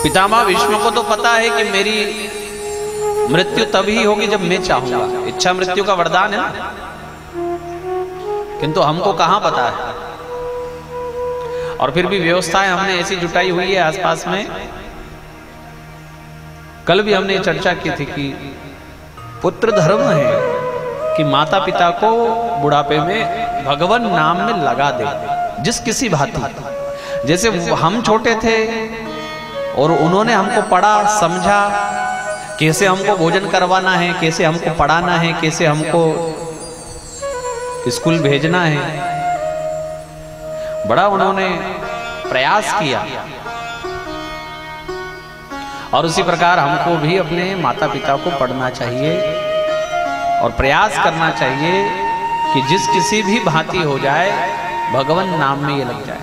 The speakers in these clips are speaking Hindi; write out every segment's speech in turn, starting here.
पितामह भीष्म को तो पता है कि मेरी मृत्यु तभी होगी जब मैं चाहूंगा, इच्छा मृत्यु का वरदान है ना, किंतु हमको कहां पता है। और फिर भी व्यवस्थाएं हमने ऐसी जुटाई हुई है आसपास में। कल भी हमने चर्चा की थी कि पुत्र धर्म है कि माता पिता को बुढ़ापे में भगवान नाम में लगा दे, जिस किसी भांति। जैसे हम छोटे थे और उन्होंने हमको पढ़ा समझा, कैसे हमको भोजन करवाना है, कैसे हमको पढ़ाना है, कैसे हमको स्कूल भेजना है, बड़ा उन्होंने प्रयास किया। और उसी प्रकार हमको भी अपने माता पिता को पढ़ना चाहिए और प्रयास करना चाहिए कि जिस किसी भी भांति हो जाए भगवान नाम में ये लग जाए।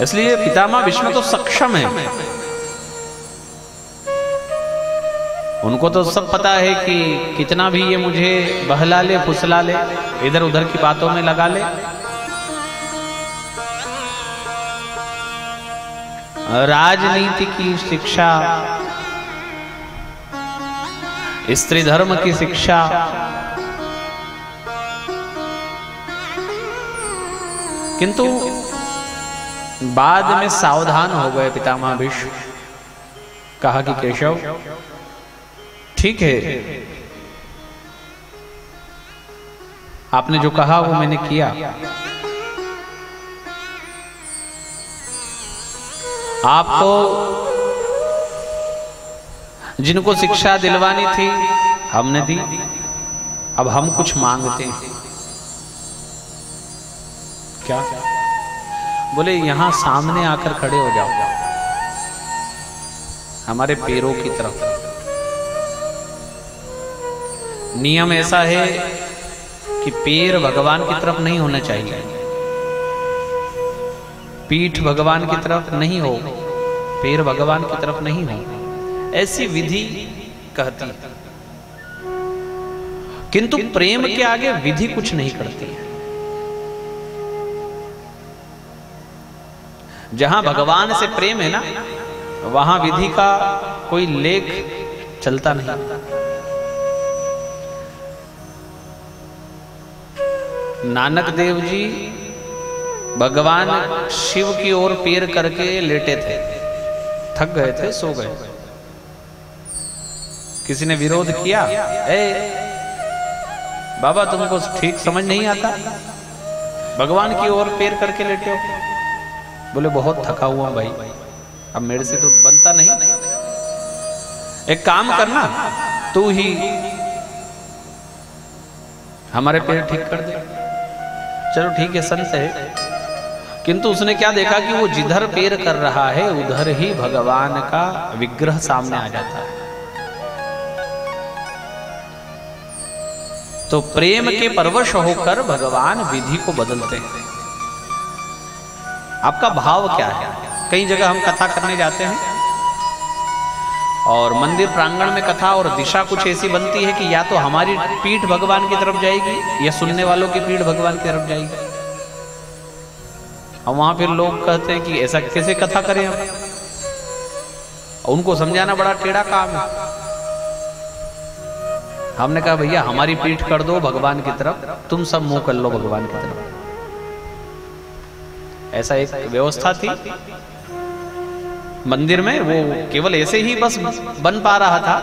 इसलिए पितामह भीष्म तो सक्षम है, उनको तो सब पता है कि कितना भी ये मुझे बहला ले फुसला ले, इधर उधर की बातों में लगा ले, राजनीति की शिक्षा, स्त्री धर्म की शिक्षा, किंतु बाद में सावधान हो गए पितामह भीष्म। कहा कि केशव ठीक है, आपने जो कहा वो मैंने किया। आपको जिनको शिक्षा दिलवानी थी हमने दी, अब हम कुछ मांगते हैं। क्या? बोले यहां सामने आकर खड़े हो जाओ हमारे पैरों की तरफ। नियम ऐसा है कि पैर भगवान की तरफ नहीं होने चाहिए, पीठ भगवान की तरफ नहीं हो, पैर भगवान की तरफ नहीं हो, ऐसी विधि कहती है। किंतु प्रेम के आगे विधि कुछ नहीं करती है। जहां भगवान से प्रेम है ना, वहां विधि का कोई लेख चलता नहीं। नानक देव जी भगवान शिव की ओर पैर करके लेटे थे, थक गए थे, सो गए। किसी ने विरोध किया, बाबा तुमको ठीक समझ नहीं आता, भगवान की ओर पैर करके लेटे हो। बोले बहुत थका हुआ भाई, अब मेरे से तो बनता नहीं। एक काम करना, तू ही हमारे पैर ठीक कर दे। चलो ठीक है, संत है। किंतु उसने क्या देखा कि वो जिधर पैर कर रहा है उधर ही भगवान का विग्रह सामने आ जाता है। तो प्रेम के परवश होकर भगवान विधि को बदलते हैं। आपका भाव क्या है? कई जगह हम कथा करने जाते हैं और मंदिर प्रांगण में कथा और दिशा कुछ ऐसी बनती है कि या तो हमारी पीठ भगवान की तरफ जाएगी या सुनने वालों की पीठ भगवान की तरफ जाएगी। और वहां फिर लोग कहते हैं कि ऐसा कैसे कथा करें हम? उनको समझाना बड़ा टेढ़ा काम है। हमने कहा भैया हमारी पीठ कर दो भगवान की तरफ, तुम सब मुंह कर लो भगवान की तरफ। ऐसा एक व्यवस्था थी मंदिर में, वो केवल ऐसे ही बस बन पा रहा था।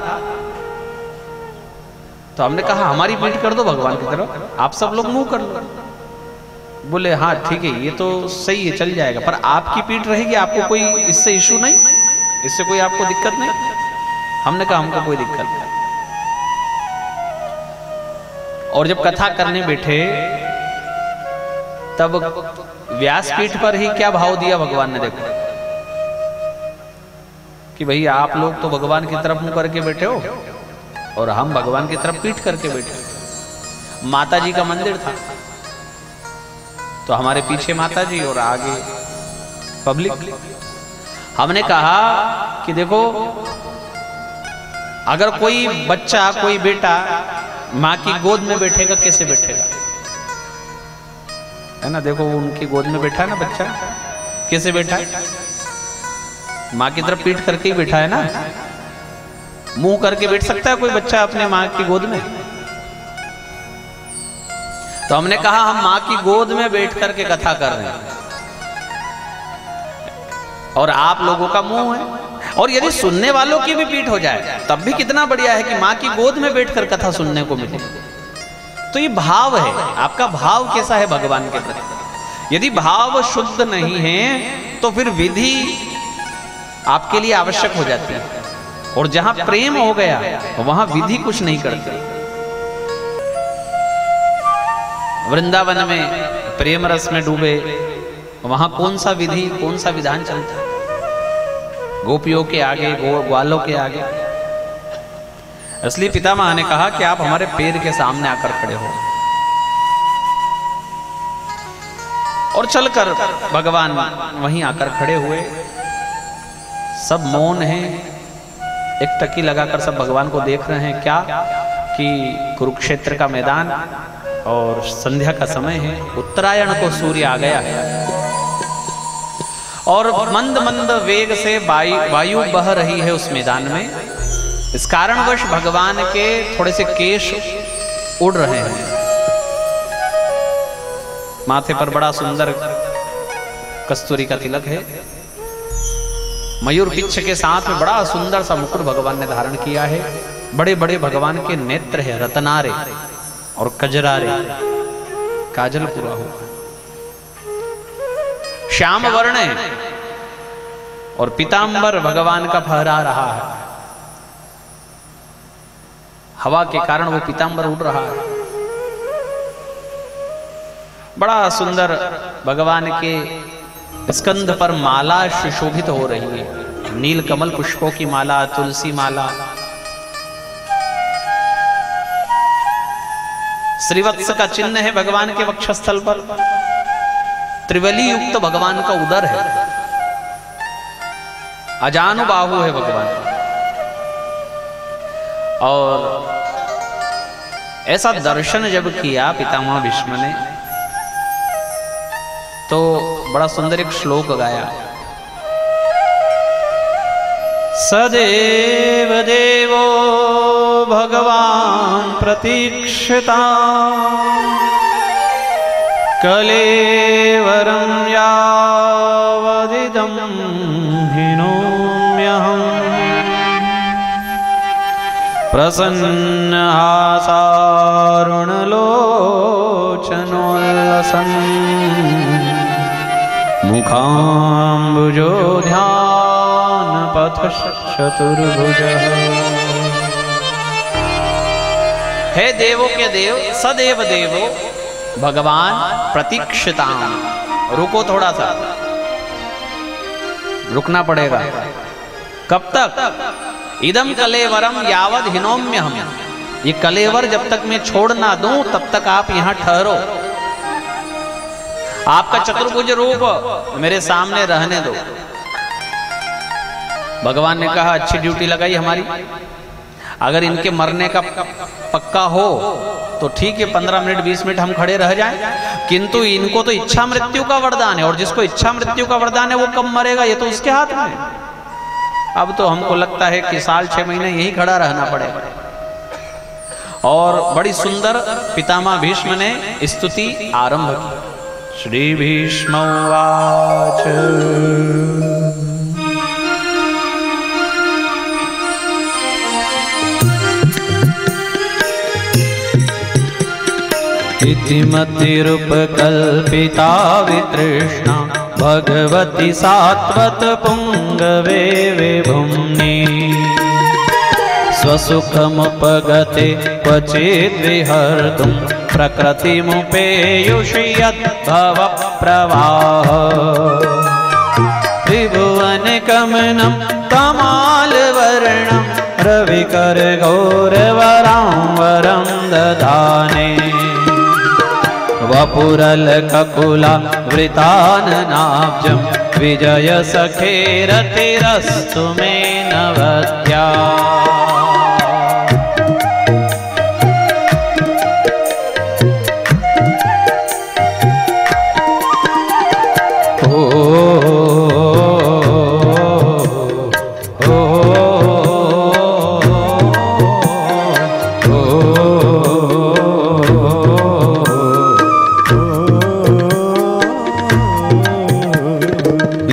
तो हमने कहा हमारी पीठ कर दो भगवान की तरफ, आप सब लोग मुंह कर लो। बोले हाँ ठीक है, ये तो सही है, चल जाएगा, पर आपकी पीठ रहेगी, आपको कोई इससे इशू नहीं, इससे कोई आपको दिक्कत नहीं। हमने कहा हमको कोई दिक्कत नहीं। और जब कथा करने बैठे तब व्यासपीठ पर ही क्या भाव दिया भगवान ने, देखो कि भैया आप लोग तो भगवान की तरफ मुंह करके बैठे हो और हम भगवान की तरफ पीठ करके बैठे। माता जी का मंदिर था तो हमारे पीछे माता जी और आगे पब्लिक। हमने कहा कि देखो अगर कोई बच्चा कोई बेटा माँ की गोद में बैठेगा कैसे बैठेगा, है ना? देखो वो उनकी गोद में बैठा है ना बच्चा, कैसे बैठा है? माँ की तरफ पीठ करके ही बैठा है ना। मुंह करके बैठ सकता है कोई बच्चा अपने माँ की गोद में? तो हमने कहा हम माँ की गोद में बैठ करके कथा कर रहे हैं और आप लोगों का मुंह है। और यदि सुनने वालों की भी पीठ हो जाए तब भी कितना बढ़िया है कि माँ की गोद में बैठकर कथा सुनने को मिले। तो ये भाव है, आपका भाव कैसा है भगवान के प्रति। यदि भाव शुद्ध नहीं है तो फिर विधि आपके लिए आवश्यक हो जाती है, और जहां प्रेम हो गया वहां विधि कुछ नहीं करती। वृंदावन में प्रेम रस में डूबे, वहां कौन सा विधि कौन सा विधान चलता है? गोपियों के आगे, ग्वालों के आगे। इसलिए पितामह ने कहा कि आप हमारे पैर के सामने आकर खड़े हो। और चलकर भगवान वहीं आकर खड़े हुए। सब मौन हैं, एक टकी लगाकर सब भगवान को देख रहे हैं। क्या कि कुरुक्षेत्र का मैदान और संध्या का समय है, उत्तरायण को सूर्य आ गया है और मंद मंद वेग से वायु बह रही है उस मैदान में। इस कारणवश भगवान के थोड़े से केश उड़ रहे हैं। माथे पर बड़ा सुंदर कस्तूरी का तिलक है। मयूर पिच्छ के साथ में बड़ा सुंदर सा मुकुट भगवान ने धारण किया है। बड़े बड़े भगवान के नेत्र है, रतनारे और कजरारे, काजल पूरा हुआ। श्याम वर्ण है और पीतांबर भगवान का फहरा रहा है। हवा के कारण वो पीतांबर उड़ रहा है। बड़ा सुंदर भगवान के स्कंध पर माला सुशोभित हो रही है। नील कमल पुष्पों की माला, तुलसी माला, श्रीवत्स का चिन्ह है भगवान के वक्षस्थल पर। त्रिवली युक्त भगवान का उदर है। अजानुबाहु है भगवान। और ऐसा दर्शन जब किया पितामह भीष्म ने तो बड़ा सुंदर एक श्लोक गाया। सदेव देवो भगवान प्रतीक्षिता कलेवरं यावदिदं हिनोम्यहम् प्रसन्नहासारुणलोचनोल्लसन् मुखाम्बुजो ध्यानपथश्चतुर्भुजः। हे देवों के देव, सदेव देवो भगवान प्रतीक्षिताम। रुको, थोड़ा सा रुकना पड़ेगा। कब तक? इदम कलेवरम यावद हिनोम्य हम। ये कलेवर जब तक मैं छोड़ ना दूं तब तक आप यहां ठहरो। आपका चतुर्भुज रूप मेरे सामने रहने दो। भगवान ने कहा अच्छी ड्यूटी लगाई हमारी। अगर इनके मरने का पक्का हो तो ठीक है, 15 मिनट 20 मिनट हम खड़े रह जाएं, किंतु इनको तो इच्छा मृत्यु का वरदान है और जिसको इच्छा मृत्यु का वरदान है वो कब मरेगा ये तो उसके हाथ में है। अब तो हमको लगता है कि साल 6 महीने यही खड़ा रहना पड़ेगा। और बड़ी सुंदर पितामह भीष्म ने स्तुति आरंभ की। श्री भीष्मवाच इतिमतिरुपकल्पिता वितृष्णा भगवती सात्वत पुंगवे विभुम्नि स्वसुखमुपगते क्वचिद्विहर्तुं प्रकृतिमुपेयुषि यद्भव प्रवाह त्रिभुवनगमनं कमालवर्णं रविकरगौरवरांवरं दधाने वपुरलककुला वृताननाब्जं विजय सखेरतिरस्तु मे नवद्या।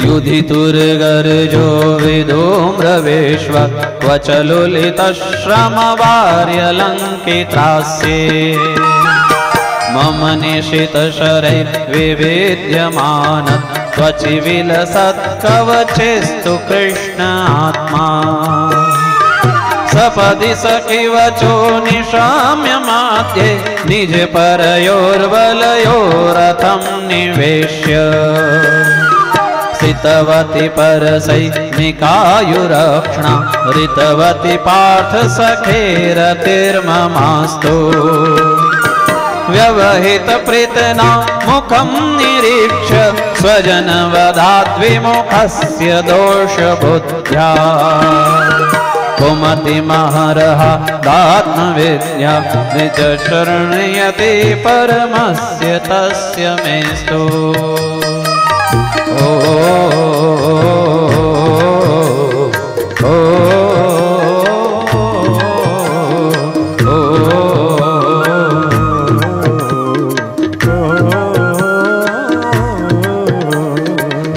युधितुर्गर्जो विधूम्रविश्व क्वचलुलितश्रमवार्यलङ्कितास्ये मम निशितशरैर्विविध्यमान त्वचि विलसत्कवचेस्तु कृष्ण आत्मा सपदि सखिवचो निशाम्य माध्ये निज परयोर्वलयोरथं निवेश्य स्थितवती परसैनिकायुरक्षणा ऋतवती पार्थ सखेरतिर्ममास्तु व्यवहित प्रीतना मुखं निरीक्ष्य स्वजनवधाद्विमुखस्य दोषबुद्ध्या कुमति महरहा दात्मविद्या निज शरणयति परमस्य तस्य मेस्तु ओ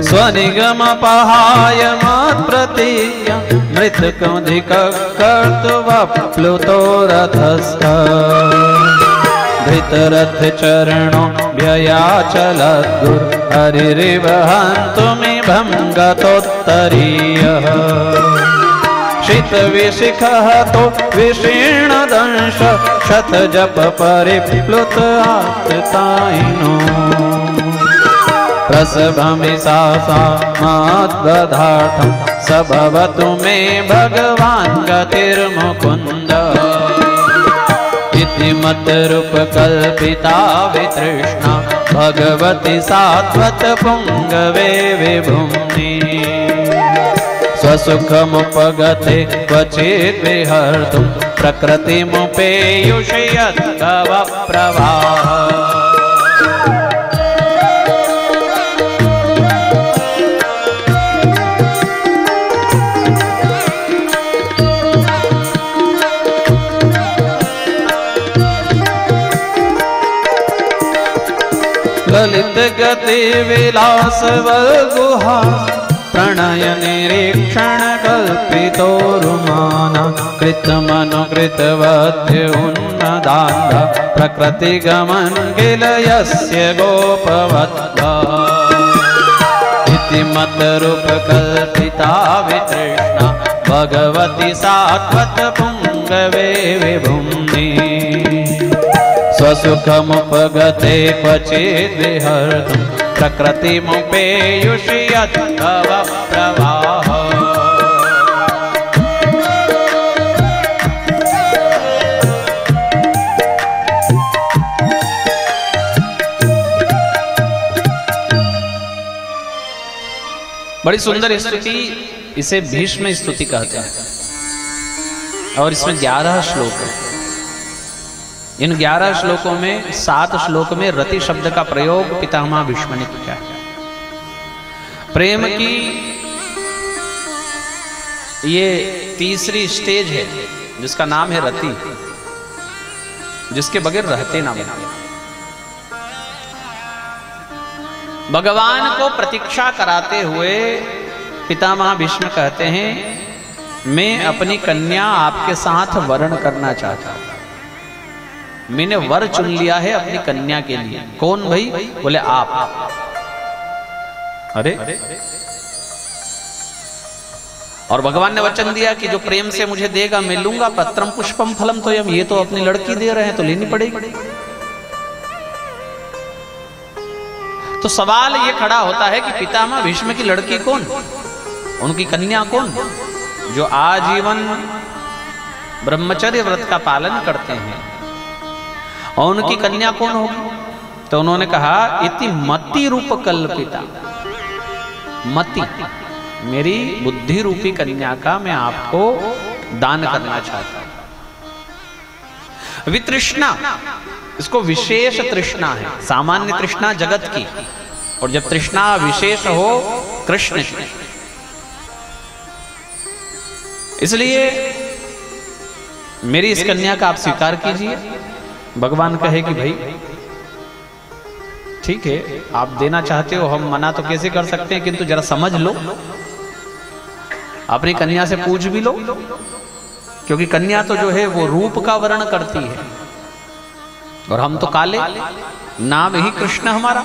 स्वनिगमपहाय मत्प्रतीया मृतकधिकर्तुवप्लुतो रथस्थ धृतरथचरणो व्ययाचलद्गुर् हरिरिवहन्तुमिभं गतोत्तरीयः शितविशिखः तो विशीर्णदंश शतजप परिप्लुत आत्तायिनो प्रसभमिसासामाद्दधार्थं स भवतु मे भगवान् गतिर्मुकुन्द इति मत्रूपकल्पिता वितृष्णा भगवती सात्वत पुङ्गवे विभुम्नि स्वसुखमुपगते क्वचिद् विहर्तुं प्रकृतिमुपेयुषि यद्भव प्रवाह ललित गति विलास वगुहा प्रणय निरीक्षण कल्पितोरुमाना कृतमनुकृतवध्य उन्नदान्ध प्रकृति गमन गिलयस्य गोपवद्भा इति मत्रूप कल्पिता वितृष्णा भगवती सात्वत पुङ्गवे विभुम्नि स्वसुखमुपगते क्वचिद् विहर्तुं प्रकृतिमुपेयुषि यद्भव प्रवाह बड़ी सुंदर स्तुति, इसे भीष्म स्तुति कहते हैं और इसमें 11 श्लोक है। इन 11 श्लोकों में 7 श्लोक में रति शब्द का प्रयोग पितामह भीष्म ने किया है। प्रेम की ये तीसरी स्टेज है जिसका नाम है रति, जिसके बगैर रहते ना बना। भगवान को प्रतीक्षा कराते हुए पितामह भीष्म कहते हैं, मैं अपनी कन्या आपके साथ वर्ण करना चाहता हूं। मैंने वर चुन लिया है अपनी कन्या के लिए। कौन भाई? बोले आप। अरे और भगवान ने वचन दिया कि जो प्रेम से मुझे देगा मैं लूंगा। पत्रम पुष्पम फलम तोयम, ये तो अपनी लड़की दे रहे हैं तो लेनी पड़ेगी। तो सवाल ये खड़ा होता है कि पितामह भीष्म की लड़की कौन, उनकी कन्या कौन, जो आजीवन ब्रह्मचर्य व्रत का पालन करते हैं, और उनकी कन्या कौन होगी? तो उन्होंने कहा इति मति रूप कल्पिता, मति मेरी बुद्धि रूपी कन्या का मैं आपको दान करना चाहता हूं। वितृष्णा, इसको विशेष तृष्णा है। सामान्य तृष्णा जगत की, और जब तृष्णा विशेष हो कृष्ण की। इसलिए मेरी इस कन्या का आप स्वीकार कीजिए। भगवान कहे कि भाई ठीक है, आप देना चाहते हो, हम मना तो कैसे कर सकते हैं, किंतु जरा समझ लो, अपनी कन्या से पूछ भी लो, क्योंकि कन्या तो जो है वो रूप का वर्णन करती है, और हम तो काले, नाम ही कृष्ण हमारा,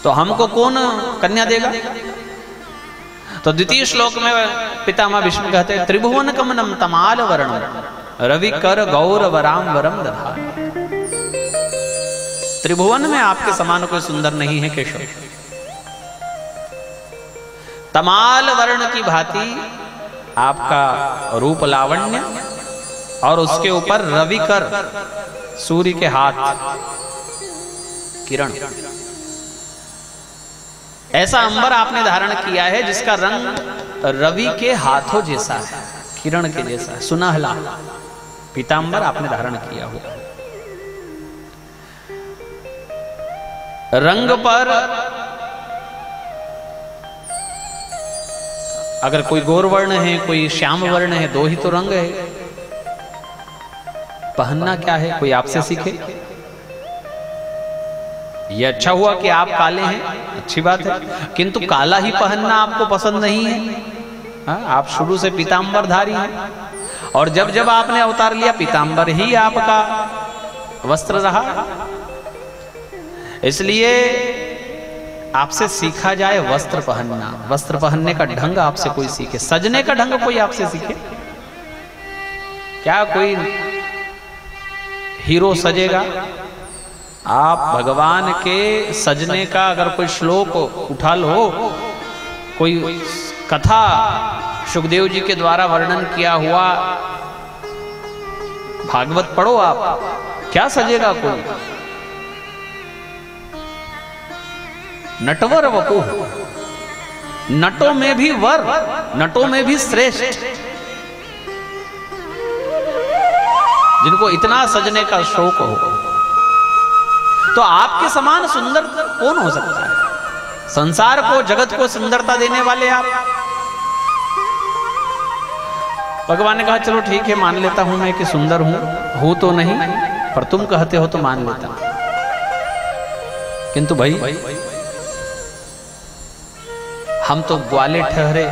तो हमको कौन कन्या देगा। तो द्वितीय श्लोक में पितामह भीष्म कहते हैं, त्रिभुवन कमनम तमाल वर्णम रवि कर गौरव राम वरम दधा। त्रिभुवन में आपके समान कोई सुंदर नहीं है केशव। तमाल वर्ण की भांति आपका रूप लावण्य, और उसके ऊपर रवि कर सूर्य के हाथ किरण, ऐसा अंबर आपने धारण किया है जिसका रंग रवि के हाथों जैसा है, किरण के जैसा, सुनहला पीतांबर आपने धारण किया हुआ। रंग पर अगर कोई गौर वर्ण है, कोई श्याम वर्ण है, दो ही तो रंग है। पहनना क्या है, कोई आपसे सीखे। ये अच्छा हुआ कि आप काले हैं, अच्छी बात है, किंतु काला ही पहनना आपको पसंद नहीं है। आप शुरू से पीतांबर धारी हैं, और जब जब आपने अवतार लिया पीतांबर ही आपका वस्त्र रहा। इसलिए आपसे सीखा जाए वस्त्र पहनना, वस्त्र पहनने का ढंग आपसे कोई सीखे, सजने का ढंग कोई आपसे सीखे। क्या कोई हीरो सजेगा? आप भगवान के सजने का अगर कोई श्लोक उठा लो, कोई कथा सुखदेव जी के द्वारा वर्णन किया हुआ भागवत पढ़ो आप, क्या सजेगा कोई? नटवर वपुः, नटों में भी वर, नटों में भी श्रेष्ठ, जिनको इतना सजने का शौक हो, तो आपके समान सुंदर कौन हो सकता है? संसार को, जगत को सुंदरता देने वाले आप। भगवान ने कहा चलो ठीक है, मान लेता हूं मैं कि सुंदर हूं तो नहीं, पर तुम कहते हो तो मान लेता हूं। किंतु भाई हम तो ग्वाले ठहरे,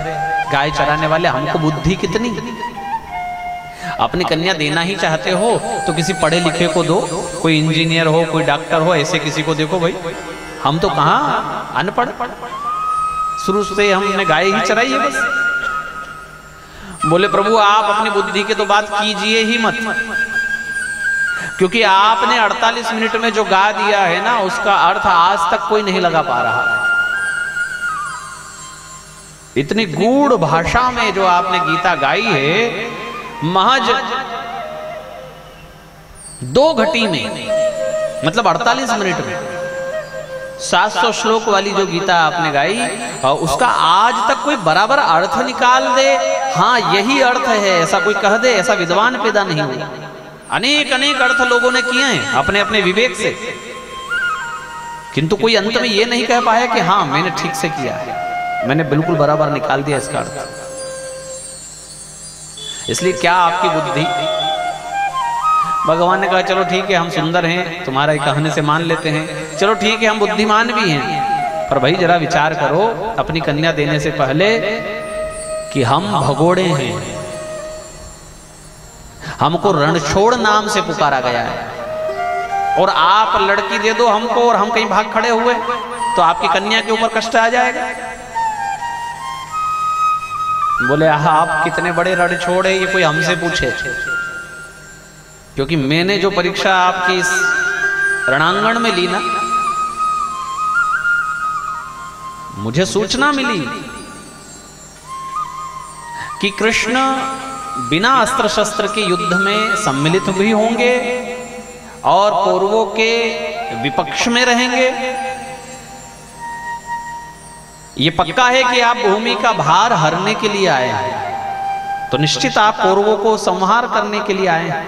गाय चराने वाले, हमको बुद्धि कितनी। अपनी कन्या देना ही चाहते हो तो किसी पढ़े लिखे को दो, कोई इंजीनियर हो, कोई डॉक्टर हो, ऐसे किसी को देखो भाई। हम तो कहाँ अनपढ़, शुरू से हमने गाय ही चराई है बस। बोले प्रभु आप अपनी बुद्धि की तो बात कीजिए ही मत, क्योंकि आपने 48 मिनट में जो गा दिया है ना, उसका अर्थ आज तक कोई नहीं लगा पा रहा। इतनी गूढ़ भाषा में जो आपने गीता गाई है, महज 2 घटी में, मतलब 48 मिनट में 700 श्लोक वाली जो गीता आपने गाई, उसका आज तक कोई बराबर अर्थ निकाल दे, हाँ यही अर्थ है ऐसा कोई कह दे, ऐसा विद्वान पैदा नहीं हुआ। अनेक अनेक अर्थ लोगों ने किए हैं अपने अपने विवेक से, किंतु कोई अंत में ये नहीं कह पाया कि हाँ मैंने ठीक से किया है, मैंने बिल्कुल बराबर निकाल दिया इसका अर्थ। इसलिए क्या आपकी बुद्धि। भगवान ने कहा चलो ठीक है, हम सुंदर हैं, तुम्हारा कहने से मान लेते हैं, चलो ठीक है हम बुद्धिमान भी हैं, पर भाई जरा विचार करो अपनी कन्या देने से पहले कि हम भगोड़े हैं, हमको रणछोड़ नाम से पुकारा गया है, और आप लड़की दे दो हमको और हम कहीं भाग खड़े हुए तो आपकी कन्या के ऊपर कष्ट आ जाएगा। बोले आप कितने बड़े रणछोड़ है, ये कोई हमसे पूछे? क्योंकि मैंने जो परीक्षा आपकी इस रणांगण में ली ना, मुझे सूचना मिली कि कृष्ण बिना अस्त्र शस्त्र के युद्ध में सम्मिलित भी होंगे और कौरवों के विपक्ष में रहेंगे। ये पक्का है कि आप भूमि का भार हरने के लिए आए हैं, तो निश्चित आप कौरवों को संहार करने के लिए आए हैं,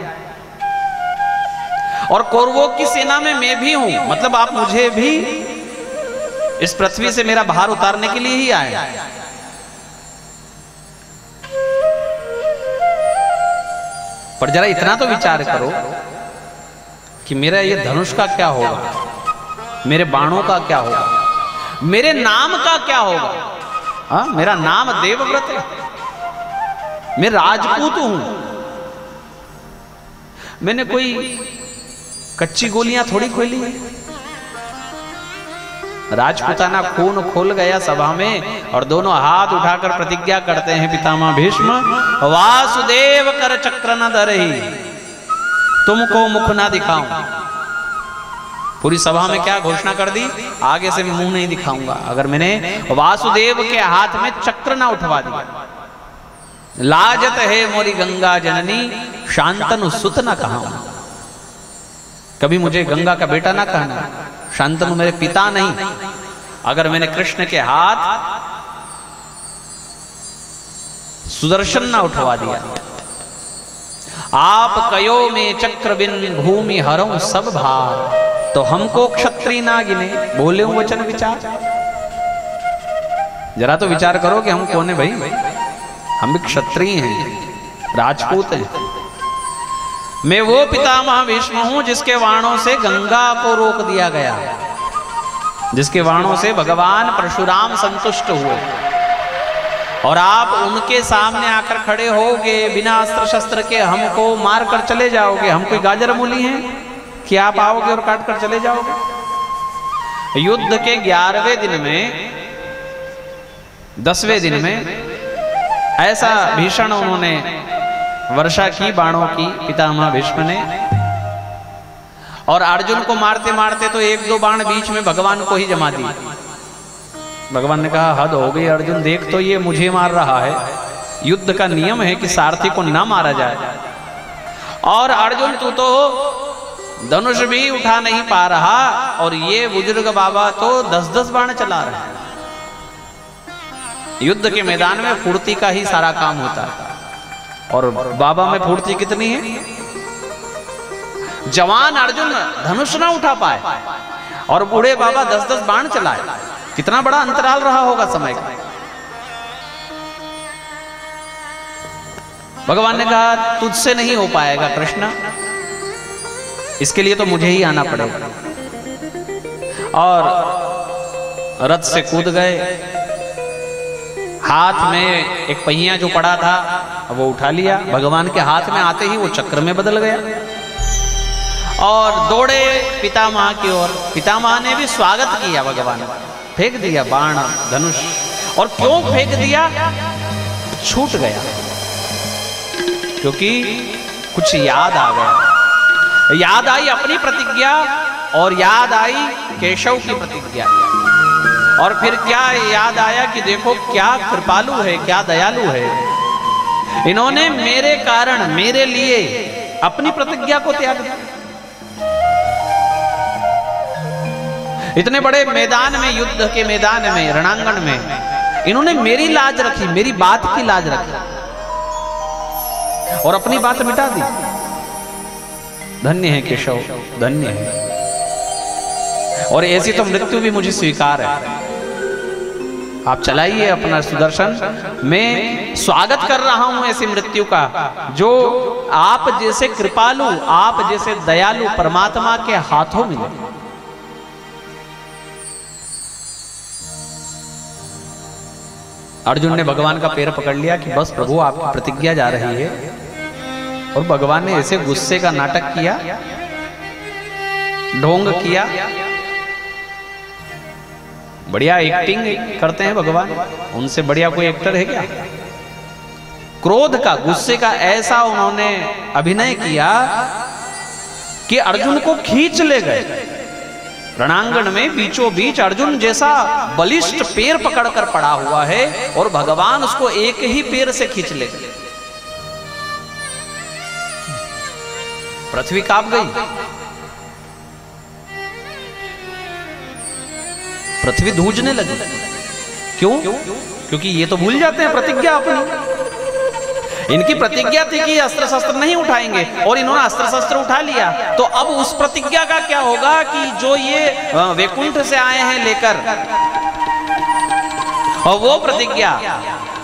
और कौरवों की सेना में मैं भी हूं, मतलब आप मुझे भी इस पृथ्वी से मेरा भार उतारने के लिए ही आए हैं। पर जरा इतना तो विचार करो कि मेरा ये धनुष का क्या होगा। मेरे बाणों का क्या होगा, मेरे नाम का क्या होगा? हाँ, मेरा नाम देवव्रत है, मैं राजपूत हूं, मैंने कोई कच्ची गोलियां थोड़ी खोली है। राजपूताना खून खोल गया सभा में और दोनों हाथ उठाकर प्रतिज्ञा करते हैं पितामह भीष्म, वासुदेव कर चक्र न धरहि, तुमको मुख ना दिखाऊं। पूरी सभा में क्या घोषणा कर दी, आगे से मैं मुंह नहीं दिखाऊंगा अगर मैंने वासुदेव के हाथ में चक्र ना उठवा दिया। लाजत है मोरी गंगा जननी, शांतनु सुत न कहाऊं। कभी मुझे गंगा का बेटा ना कहना, शांतनु मेरे पिता नहीं। अगर मैंने कृष्ण के हाथ सुदर्शन ना उठवा दिया, आप कयो में चक्र बिन भूमि हरऊं सब भार, तो हमको क्षत्रिय ना गिने, बोले वचन विचार। जरा तो विचार करो कि हम कौन है भाई, हम भी क्षत्रिय हैं, राजपूत हैं। मैं वो पितामह भीष्म हूं जिसके वाणों से गंगा को रोक दिया गया, जिसके वाणों से भगवान परशुराम संतुष्ट हुए, और आप उनके सामने आकर खड़े होगे बिना अस्त्र शस्त्र के हमको मार कर चले जाओगे। हम कोई गाजर मूली हैं कि आप आओगे और काट कर चले जाओगे? युद्ध के 11वें दिन में 10वें दिन में ऐसा भीषण उन्होंने वर्षा की बाणों की पितामह भीष्म ने, और अर्जुन को मारते मारते तो 1-2 बाण बीच में भगवान को ही जमा दिए। भगवान ने कहा हद हो गई अर्जुन, देख तो ये मुझे मार रहा है, युद्ध का नियम है कि सारथी को ना मारा जाए, और अर्जुन तू तो धनुष भी उठा नहीं पा रहा और ये बुजुर्ग बाबा तो 10-10 बाण चला रहे हैं। युद्ध के मैदान में फुर्ती का ही सारा काम होता है, और बाबा में फुर्ती कितनी है? जवान अर्जुन धनुष ना उठा पाए और बूढ़े बाबा 10-10 बाण चलाए, कितना बड़ा अंतराल रहा होगा समय का। भगवान ने कहा तुझसे नहीं हो पाएगा कृष्ण, इसके लिए तो मुझे ही आना पड़ेगा। और रथ से कूद गए, हाथ में एक पहिया जो पड़ा था वो उठा लिया, भगवान के हाथ में आते ही वो चक्र में बदल गया, और दौड़े पितामह की ओर। पितामह ने भी स्वागत किया भगवान का, फेंक दिया बाण धनुष, और क्यों फेंक दिया? छूट गया, क्योंकि कुछ याद आ गया। याद आई अपनी प्रतिज्ञा और याद आई केशव की प्रतिज्ञा, और फिर क्या याद आया कि देखो क्या कृपालु है, क्या दयालु है, इन्होंने मेरे कारण मेरे लिए अपनी प्रतिज्ञा को त्याग दिया। इतने बड़े मैदान में, युद्ध के मैदान में, रणांगण में इन्होंने मेरी लाज रखी, मेरी बात की लाज रखी और अपनी बात मिटा दी। धन्य है केशव, धन्य है। और ऐसी तो मृत्यु भी मुझे स्वीकार है। आप चलाइए अपना सुदर्शन, मैं स्वागत कर रहा हूं ऐसी मृत्यु का जो आप जैसे कृपालु, आप जैसे दयालु परमात्मा के हाथों मिले। अर्जुन ने भगवान का पैर पकड़ लिया कि बस प्रभु आपकी प्रतिज्ञा जा रही है, और भगवान ने ऐसे गुस्से का नाटक किया, ढोंग किया। बढ़िया एक्टिंग करते हैं भगवान, उनसे बढ़िया कोई एक्टर है क्या? क्रोध का, गुस्से का ऐसा उन्होंने अभिनय किया कि अर्जुन को खींच ले गए। रणांगण में बीचों बीच अर्जुन जैसा बलिष्ठ पैर पकड़कर पड़ा हुआ है, और भगवान उसको एक ही पैर से खींच ले गए। पृथ्वी कांप गई, पृथ्वी धूजने लगी। क्यों? क्योंकि ये तो भूल जाते हैं प्रतिज्ञा अपनी। इनकी प्रतिज्ञा थी कि अस्त्र शस्त्र नहीं उठाएंगे, और इन्होंने अस्त्र शस्त्र उठा लिया। तो अब उस प्रतिज्ञा का क्या होगा कि जो ये वैकुंठ से आए हैं लेकर, और वो प्रतिज्ञा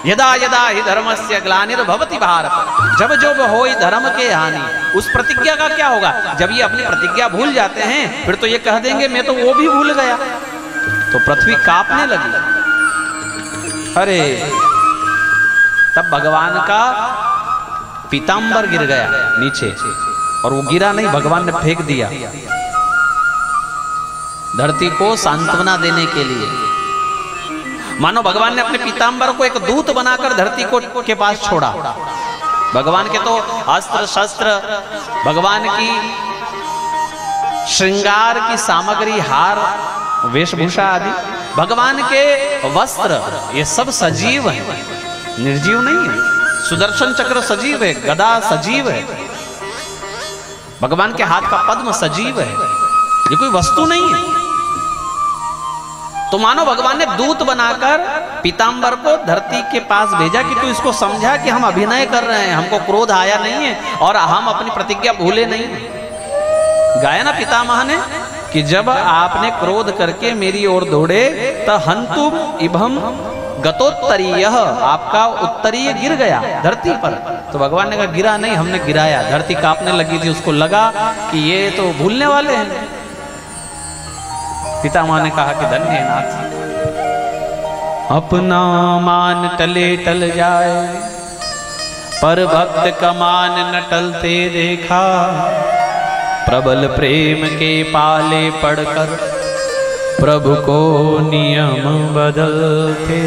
यदा यदा हि धर्मस्य ग्लानिर्भवति भारत, जब जब होई धर्म के हानि, उस प्रतिज्ञा का क्या होगा? जब ये अपनी प्रतिज्ञा भूल जाते हैं फिर तो ये कह देंगे मैं तो वो भी भूल गया। तो पृथ्वी कांपने लगी। अरे तब भगवान का पीतांबर गिर गया नीचे, और वो गिरा नहीं, भगवान ने फेंक दिया धरती को सांत्वना देने के लिए। मानो भगवान ने अपने पीतांबर को एक दूत बनाकर धरती को के पास छोड़ा। भगवान के तो अस्त्र शस्त्र, भगवान की श्रृंगार की सामग्री, हार वेशभूषा आदि, भगवान के वस्त्र, ये सब सजीव है, निर्जीव नहीं है। सुदर्शन चक्र सजीव है, गदा सजीव है, भगवान के हाथ का पद्म सजीव है, ये कोई वस्तु नहीं है। तो मानो भगवान ने दूत बनाकर पीतांबर को धरती के पास भेजा कि तू इसको समझा कि हम अभिनय कर रहे हैं, हमको क्रोध आया नहीं है और हम अपनी प्रतिज्ञा भूले नहीं। गाया ना पितामह ने कि जब आपने क्रोध करके मेरी ओर दौड़े तो हंतुम इभम गतोत्तरीय, आपका उत्तरीय गिर गया धरती पर। तो भगवान ने कहा गिरा नहीं, हमने गिराया। धरती कांपने लगी थी, उसको लगा कि ये तो भूलने वाले हैं। पितामह ने कहा कि धन्य है नाथ, अपना मान टले टल जाए पर भक्त का मान न टलते देखा, प्रबल प्रेम के पाले पड़कर प्रभु को नियम बदलते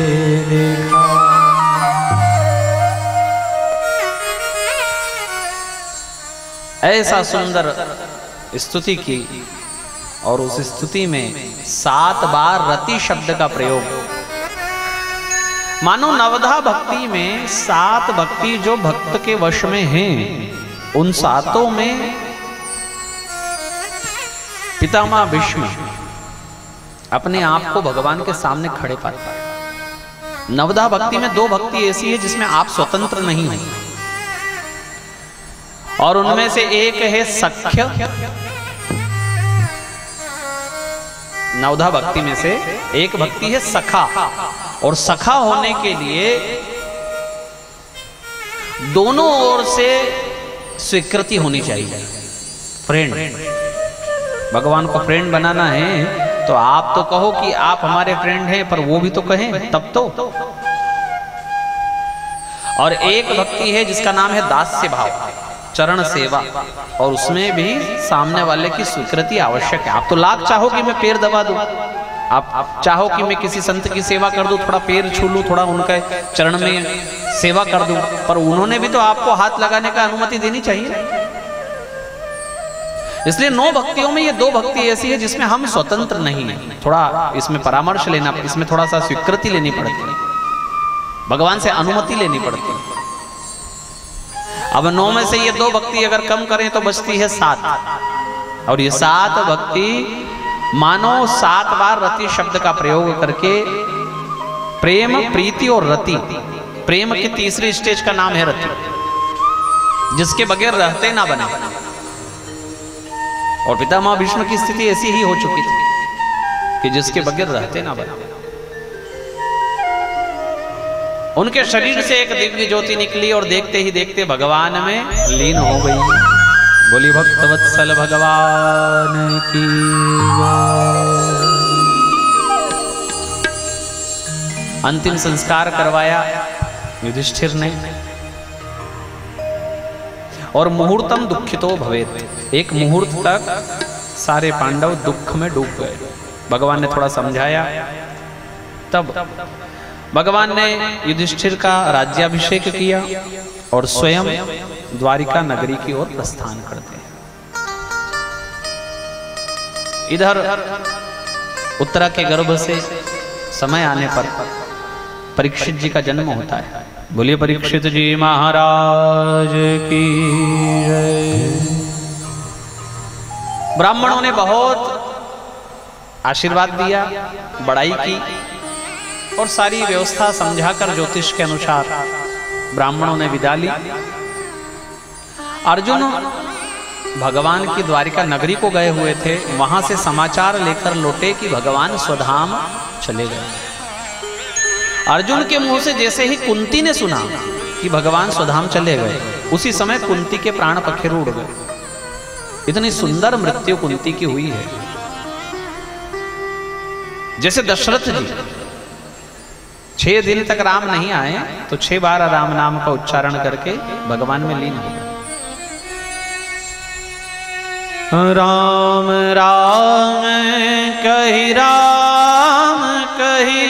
देखा। ऐसा सुंदर स्तुति की, और उस स्तुति में 7 बार रति शब्द का प्रयोग। मानो नवधा भक्ति में 7 भक्ति जो भक्त के वश में हैं, उन 7 में पितामह भीष्म अपने आप को भगवान के सामने खड़े पाते हैं। नवधा भक्ति में 2 भक्ति ऐसी है जिसमें आप स्वतंत्र नहीं हैं, और उनमें से एक है सख्य। नवधा भक्ति में से एक भक्ति है सखा, और सखा होने के लिए दोनों ओर से स्वीकृति होनी चाहिए। फ्रेंड, भगवान को फ्रेंड बनाना है तो आप तो कहो कि आप हमारे फ्रेंड हैं, पर वो भी तो कहें तब तो। और एक भक्ति है जिसका नाम है दास्य भाव, चरण सेवा, और उसमें भी सामने वाले की स्वीकृति आवश्यक है। आप तो लाख चाहो कि मैं पैर दबा दूं, आप चाहो कि मैं किसी संत की सेवा कर दूं, थोड़ा पैर छू लूं, थोड़ा उनके चरण में सेवा कर दूं, पर उन्होंने भी तो आपको हाथ लगाने का अनुमति देनी चाहिए। इसलिए 9 भक्तियों में ये 2 भक्ति ऐसी है जिसमें हम स्वतंत्र नहीं है, थोड़ा इसमें परामर्श लेना, इसमें थोड़ा सा स्वीकृति लेनी पड़ती है, भगवान से अनुमति लेनी पड़ती है। अब 9 में से ये 2 भक्ति अगर कम करें तो बचती है 7, और ये 7 भक्ति मानो 7 बार रति शब्द का प्रयोग करके प्रेम, प्रीति और रति, प्रेम की तीसरी स्टेज का नाम है रति, जिसके बगैर रहते ना बने। और पितामह भीष्म की स्थिति ऐसी ही हो चुकी थी कि जिसके बगैर रहते ना बने। उनके शरीर से एक दिव्य ज्योति निकली और देखते ही देखते भगवान में लीन हो गई। बोली भक्तवत्सल भगवान की। अंतिम संस्कार करवाया युधिष्ठिर ने, और मुहूर्तम दुखितो भवेत्, एक मुहूर्त तक सारे पांडव दुख में डूब गए। भगवान ने थोड़ा समझाया, तब भगवान ने युधिष्ठिर का राज्याभिषेक किया और स्वयं द्वारिका नगरी की ओर प्रस्थान करते हैं। इधर उत्तरा के गर्भ से समय आने पर परीक्षित जी का जन्म होता है। बोलिए परीक्षित जी महाराज की जय। ब्राह्मणों ने बहुत आशीर्वाद दिया, बड़ाई की, और सारी व्यवस्था समझाकर ज्योतिष के अनुसार ब्राह्मणों ने विदा ली। अर्जुन भगवान की द्वारिका नगरी को गए हुए थे, वहां से समाचार लेकर लौटे कि भगवान स्वधाम चले गए। अर्जुन के मुंह से जैसे ही कुंती ने सुना कि भगवान स्वधाम चले गए, उसी समय कुंती के प्राण पखेरु उड़ गए। इतनी सुंदर मृत्यु कुंती की हुई है। जैसे दशरथ जी 6 दिन तक राम नहीं आए तो 6 बार राम नाम का उच्चारण करके भगवान में लीन हो गए। राम राम कही राम कही,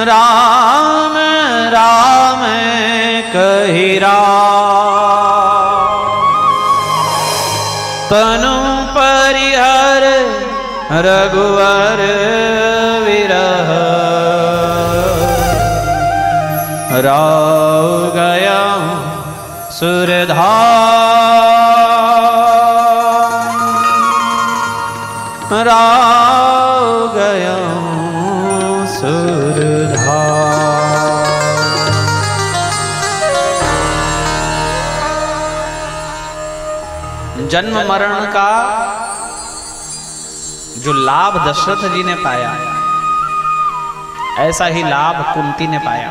राम राम कही राम, तनु परिहर रघुवर विरह, राव गया सुरधार, राव गया सुरधार। जन्म मरण का जो लाभ दशरथ जी ने पाया, ऐसा ही लाभ कुंती ने पाया।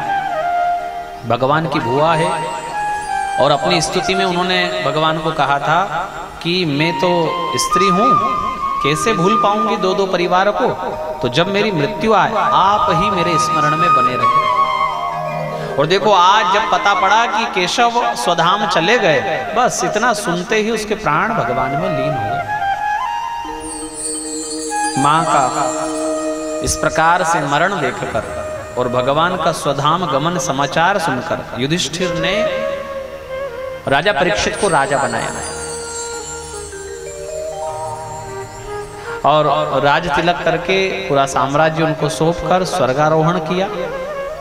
भगवान की भुआ है और अपनी स्तुति में उन्होंने भगवान को कहा था कि मैं तो स्त्री हूं, कैसे भूल पाऊंगी 2-2 परिवार को, तो जब मेरी मृत्यु आए आप ही मेरे स्मरण में बने रहे। और देखो आज जब पता पड़ा कि केशव स्वधाम चले गए, बस इतना सुनते ही उसके प्राण भगवान में लीन हो गए। मां का इस प्रकार से मरण देखकर और भगवान का स्वधाम गमन समाचार सुनकर युधिष्ठिर ने राजा परीक्षित को राजा बनाया और राज तिलक करके पूरा साम्राज्य उनको सौंपकर स्वर्गारोहण किया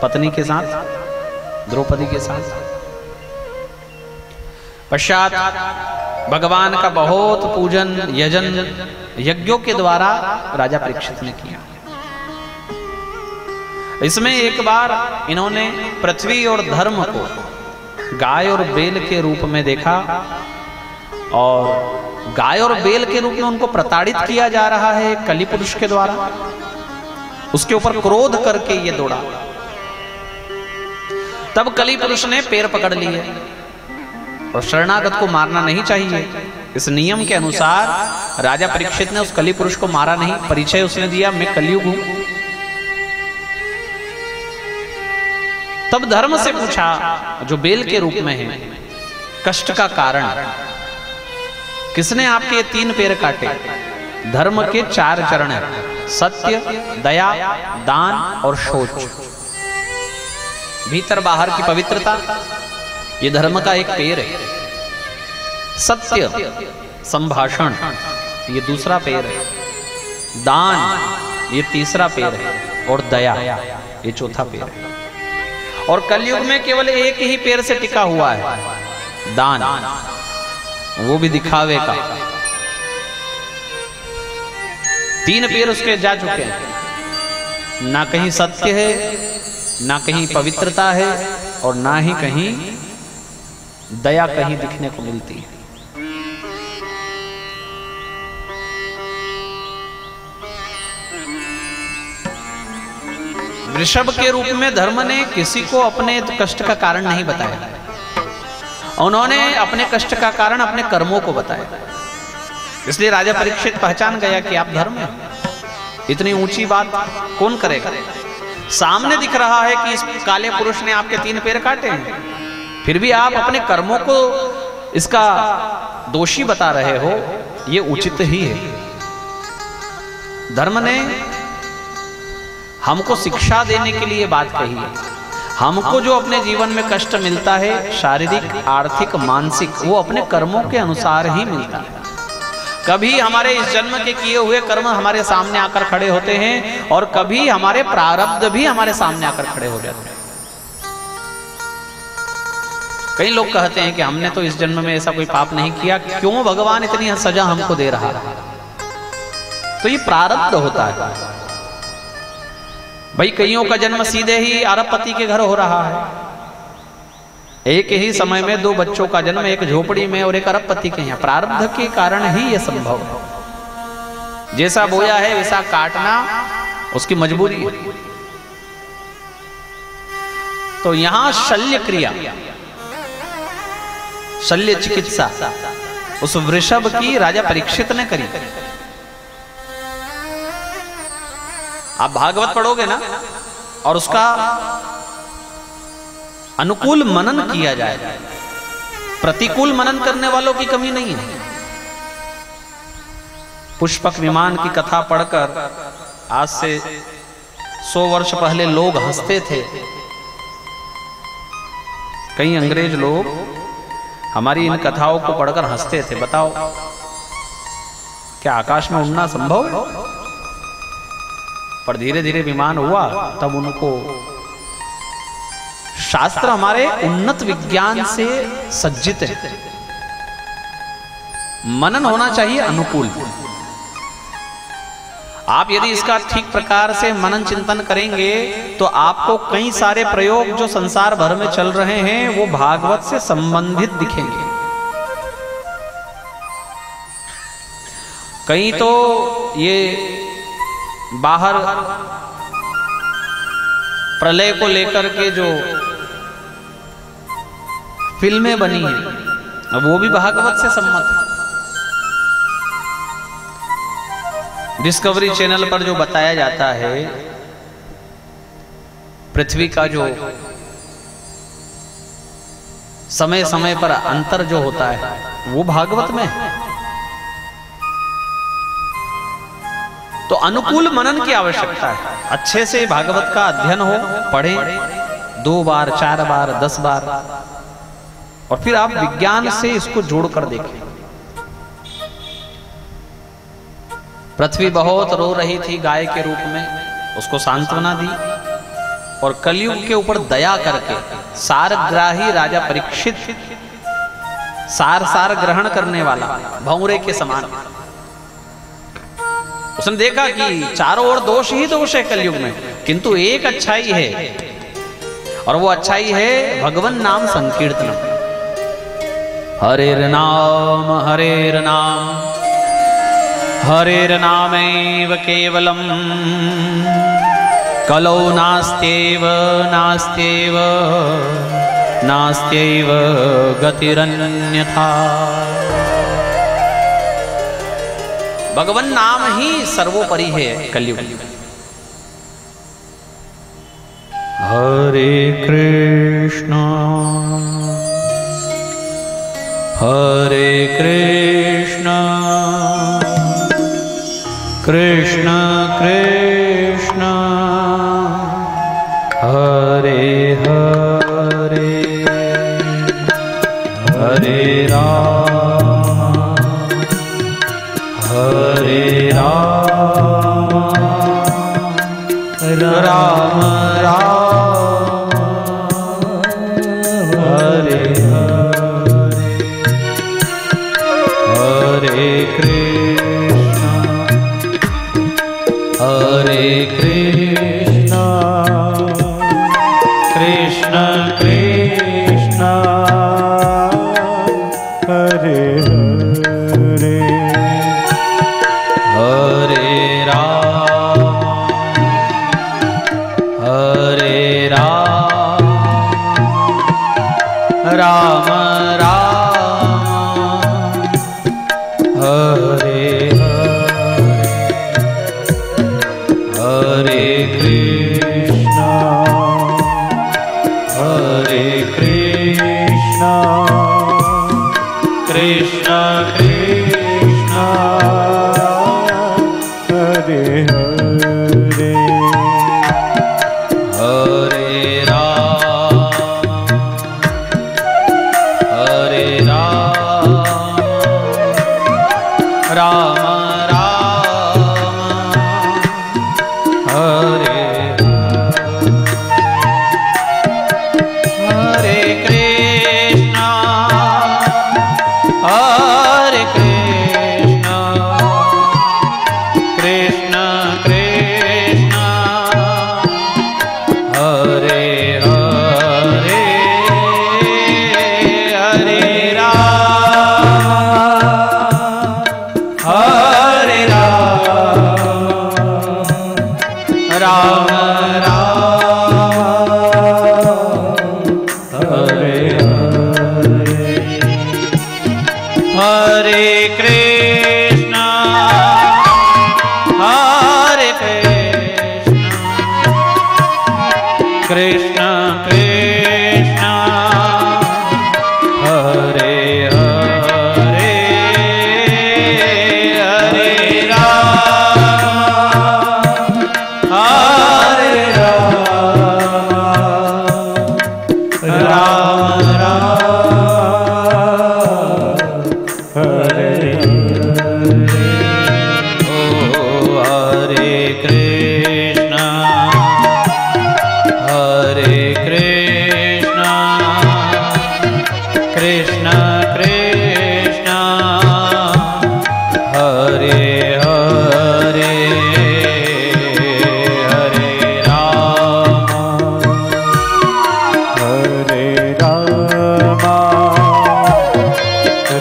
पत्नी के साथ, द्रौपदी के साथ। पश्चात भगवान का बहुत पूजन यजन यज्ञों के द्वारा राजा परीक्षित ने किया। इसमें एक बार इन्होंने पृथ्वी और धर्म को गाय और बेल के रूप में देखा और गाय और बेल के रूप में उनको प्रताड़ित किया जा रहा है कली पुरुष के द्वारा। उसके ऊपर क्रोध करके ये दौड़ा। तब कली पुरुष ने पैर पकड़ लिए और शरणागत को मारना नहीं चाहिए। इस नियम के अनुसार राजा परीक्षित ने उस कली पुरुष को मारा नहीं, परिचय उसने दिया मैं कलयुग हूं। तब धर्म से पूछा जो बेल के रूप में है, कष्ट का कारण किसने आपके 3 पैर काटे? धर्म के 4 चरण हैं, सत्य, दया, दान और शौच। भीतर बाहर की पवित्रता ये धर्म का एक पैर है। सत्य संभाषण ये दूसरा पैर है, दान ये तीसरा पैर है और दया ये चौथा पैर है। और कलयुग में केवल एक ही पैर से टिका हुआ है, दान, वो भी दिखावे का। 3 पैर उसके जा चुके हैं, ना कहीं सत्य है, ना कहीं पवित्रता है और ना ही कहीं दया कहीं दिखने को मिलती है। वृषभ के रूप में धर्म ने किसी को अपने कष्ट का कारण नहीं बताया, उन्होंने अपने कष्ट का कारण अपने कर्मों को बताया। इसलिए राजा परीक्षित पहचान गया कि आप धर्म हैं। इतनी ऊंची बात कौन करेगा? सामने दिख रहा है कि इस काले पुरुष ने आपके 3 पैर काटे हैं, फिर भी आप अपने कर्मों को इसका दोषी बता रहे हो, ये उचित ही है। धर्म ने हमको शिक्षा देने के लिए बात कही है। हमको जो अपने जीवन में कष्ट मिलता है, शारीरिक, आर्थिक, मानसिक, वो अपने कर्मों के अनुसार ही मिलता है। कभी हमारे इस जन्म के किए हुए कर्म हमारे सामने आकर खड़े होते हैं और कभी हमारे प्रारब्ध भी हमारे सामने आकर खड़े हो जाते हैं। कई लोग कहते हैं कि हमने तो इस जन्म में ऐसा कोई पाप नहीं किया, क्यों भगवान इतनी सजा हमको दे रहा है? तो ये प्रारब्ध होता है भाई। कईयों का जन्म सीधे ही अरबपति के घर हो रहा है। एक ही समय में 2 बच्चों का जन्म एक झोपड़ी में और एक अरबपति के यहाँ। प्रारब्ध के कारण ही यह संभव है। जैसा बोया है वैसा काटना उसकी मजबूरी है। तो यहां शल्य क्रिया, शल्य चिकित्सा उस वृषभ की राजा परीक्षित ने करी। आप भागवत पढ़ोगे ना और उसका अनुकूल मनन किया जाए, प्रतिकूल मनन करने वालों की कमी नहीं है। पुष्पक विमान की कथा पढ़कर आज से 100 वर्ष पहले लोग हंसते थे। कई अंग्रेज लोग हमारी इन कथाओं को पढ़कर हंसते थे। बताओ क्या आकाश में उड़ना संभव है? पर धीरे धीरे विमान हुआ, तब उनको शास्त्र हमारे उन्नत विज्ञान से सज्जित है। मनन होना चाहिए अनुकूल। आप यदि इसका ठीक प्रकार से मनन चिंतन करेंगे तो आपको कई सारे प्रयोग जो संसार भर में चल रहे हैं वो भागवत से संबंधित दिखेंगे। कई तो ये बाहर प्रलय को लेकर के जो फिल्में बनी हैं वो भी भागवत से सम्मत है। डिस्कवरी चैनल पर जो बताया जाता है पृथ्वी का जो समय समय पर अंतर जो होता है वो भागवत में है। तो अनुकूल मनन की आवश्यकता है। अच्छे से भागवत का अध्ययन हो, पढ़ें 2 बार 4 बार 10 बार, और फिर आप विज्ञान से इसको जोड़कर देखें। पृथ्वी बहुत रो रही थी गाय के रूप में, उसको सांत्वना दी और कलयुग के ऊपर दया करके सारग्राही राजा परीक्षित, सार ग्रहण करने वाला भौरे के समान, उसने देखा कि चारों ओर दोष ही दोष है कलयुग में, किंतु एक अच्छाई है और वो अच्छाई है भगवन नाम संकीर्तन। हरेर नाम हरेर नाम हरेर नामैव केवलम कलौ नास्त्येव नास्त्येव नास्त्येव गतिरन्यथा। भगवन नाम ही सर्वोपरि है कलयुग में। हरे कृष्ण कृष्ण कृष्ण हरे हरे हरे राम राम राम हरे हरे हरे कृष्ण कृष्ण कृष्ण हरे हरे हरे राम राम हरे हरे हरे कृष्ण कृष्ण कृष्ण हरे हरे हरे राम राम हरे हरे कृष्ण कृष्ण कृष्ण हरे हरे हरे राम राम कृष्ण कृष्ण हरे हरे हरे राम हरे राम राम राम हरे हरे। ओ हरे कृष्ण हरे कृष्ण कृष्ण कृष्ण हरे हरे हरे राम हरे राम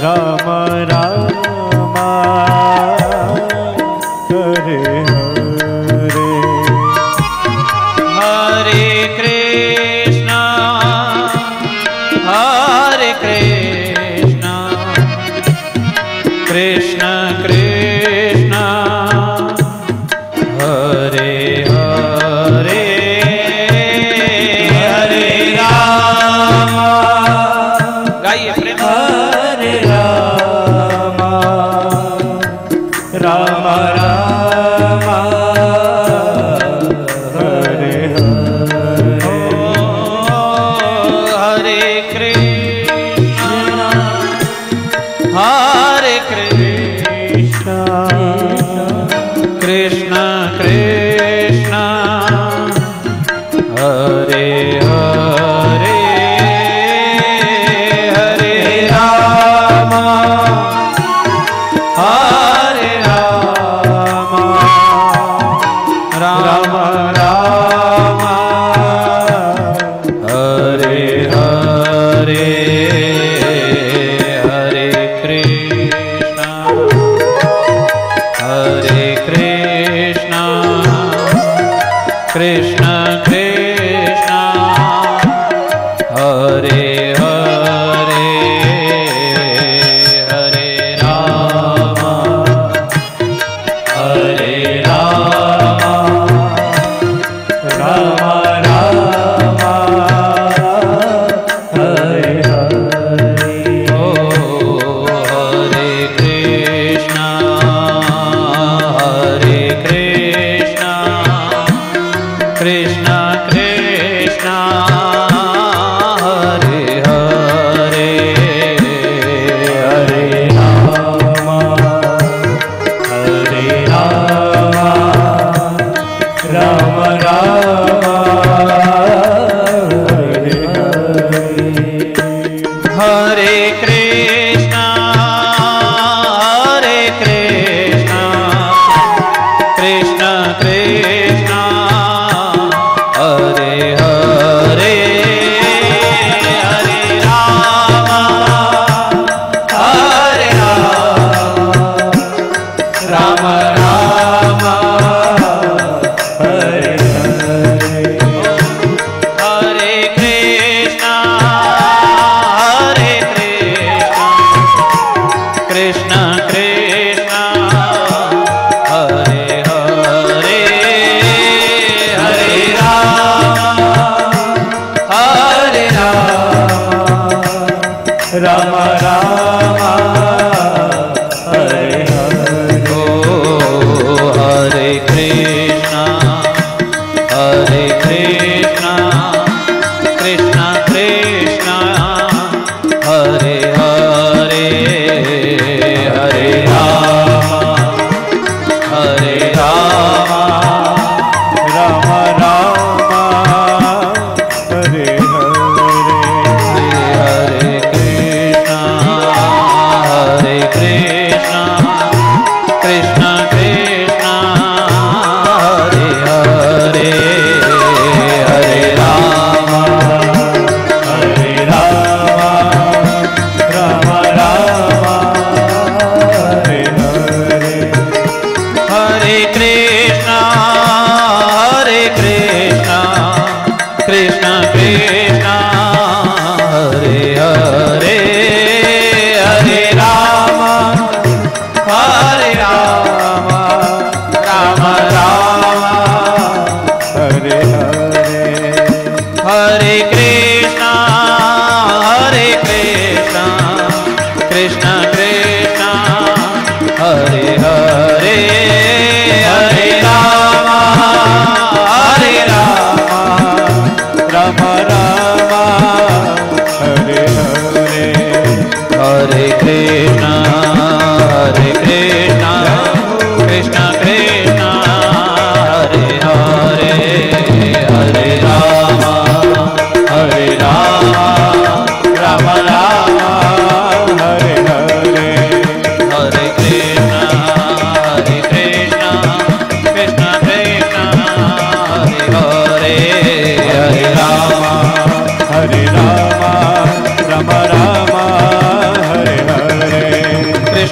राम राम हरे हरे। हरे कृष्ण कृष्ण कृष्ण हरे हरे हरे राम। गाइए प्रेम। हरे राम राम राम हरे हरे। हरे कृष्ण हरे कृष्ण कृष्ण कृष्ण हरे हरे हरे राम हरे राम राम राम हरे हरे हरे कृष्ण कृष्ण कृष्ण हरे हरे हरे राम हरे राम राम राम हरे हरे। ओ हरे कृष्ण कृष्ण कृष्ण हरे हरे हरे राम हरे राम राम राम हरे हरे। हरे कृष्ण कृष्ण कृष्ण हरे हरे हरे राम राम राम हरे हरे। हरे कृष्ण कृष्ण कृष्ण हरे हरे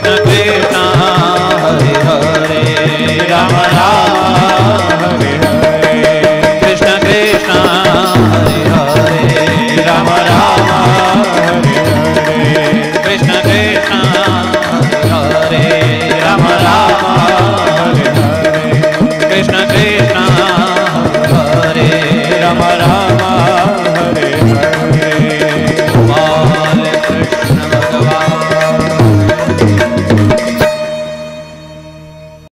कृष्ण कृष्ण हरे हरे राम राम